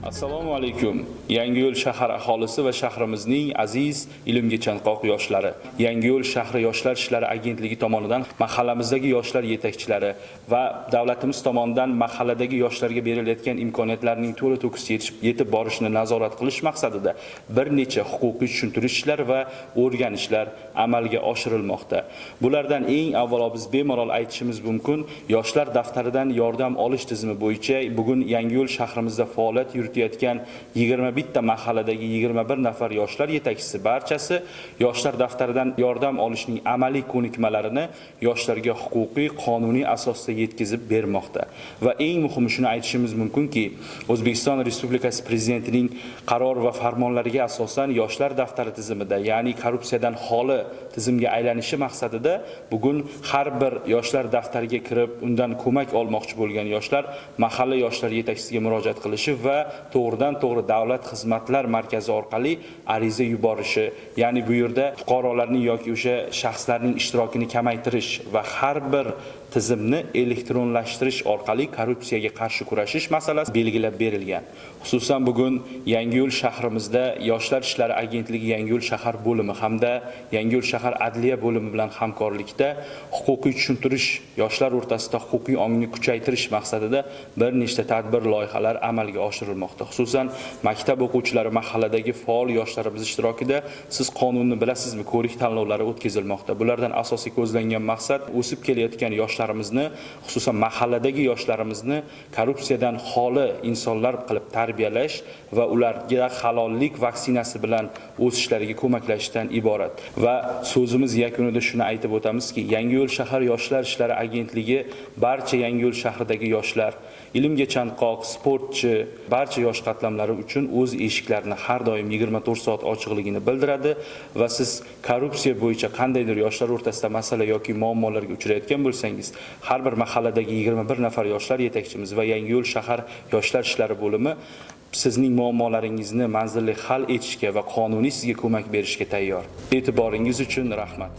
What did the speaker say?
Assalomu alaykum. Yangiyo'l shahar aholisi va shahrimizning aziz ilmga chanqoq yoshlari. Yangiyo'l shahri yoshlar ishlari agentligi tomonidan mahallamizdagi yoshlar yetakchilari va davlatimiz tomonidan mahalladagi yoshlarga berilayotgan imkoniyatlarning to'la-to'kis yetib borishini nazorat qilish maqsadida bir necha huquqiy tushuntirishlar va o'rganishlar amalga oshirilmoqda. Bulardan eng avvalo biz bemalol aytishimiz mumkin, yoshlar daftaridan yordam olish tizimi bo'yicha bugun Yangiyo'l shahrimizda faoliyat yuritayotgan 21 ta mahalladagi 21 nafar yoshlar yetakchisi barchasi yoshlar daftaridan yordam olishning amaliy ko'nikmalarini yoshlarga huquqiy, qonuniy asosda yetkazib bermoqda. Va eng muhimi shuni aytishimiz mumkinki, O'zbekiston Respublikasi Prezidentining qaror va farmonlariga asosan yoshlar daftari tizimida, ya'ni korrupsiyadan xoli tizimga aylanishi maqsadida bugun har bir yoshlar daftariga kirib, undan ko'mak olmoqchi bo'lgan yoshlar mahalla yoshlar yetakchisiga murojaat qilishi va to'g'ridan-to'g'ri davlat xizmatlar markazi orqali ariza yuborishi, ya'ni bu yerda fuqarolarning yoki o'sha shaxslarning ishtirokini kamaytirish va har bir tizimni elektronlashtirish orqali korrupsiyaga qarshi kurashish masalasi belgilab berilgan. Xususan bugun Yangiyo'l shahrimizda Yoshlar ishlari agentligi Yangiyo'l shahar bo'limi hamda Yangiyo'l shahar adliya bo'limi bilan hamkorlikda huquqiy tushuntirish, yoshlar o'rtasida huquqiy ongni kuchaytirish maqsadida bir nechta tadbir loyihalar amalga oshirilmoqda. Xususan maktab o'quvchilari mahalladagi faol yoshlarimiz ishtirokida siz qonunni bilasizmi ko'rik tanlovlari o'tkazilmoqda. Bulardan asosiy ko'zlangan maqsad o'sib kelayotgan yoshlarimizni, xususan mahalladagi yoshlarimizni korrupsiyadan xoli insonlar qilib tarbiyalash va ularga halollik vaksinasi bilan o'sishlariga ko'maklashishdan iborat. Va so'zimiz yakunida shuni aytib o'tamizki, Yangiyo'l shahar yoshlar ishlari agentligi barcha Yangiyo'l shahridagi yoshlar, ilmga chanqoq, sportchi, barcha yosh qatlamlari uchun o'z eshiklarini har doim 24 soat ochiqligini bildiradi va siz korrupsiya bo'yicha qandaydir yoshlar o'rtasida masala yoki muammolarga uchrayotgan bo'lsangiz, har bir mahalladagi 21 nafar yoshlar yetakchimiz va Yangiyo'l shahar yoshlar ishlari bo'limi sizning muammolaringizni manzilli hal etishga va qonuniy sizga ko'mak berishga tayyor. E'tiboringiz uchun rahmat.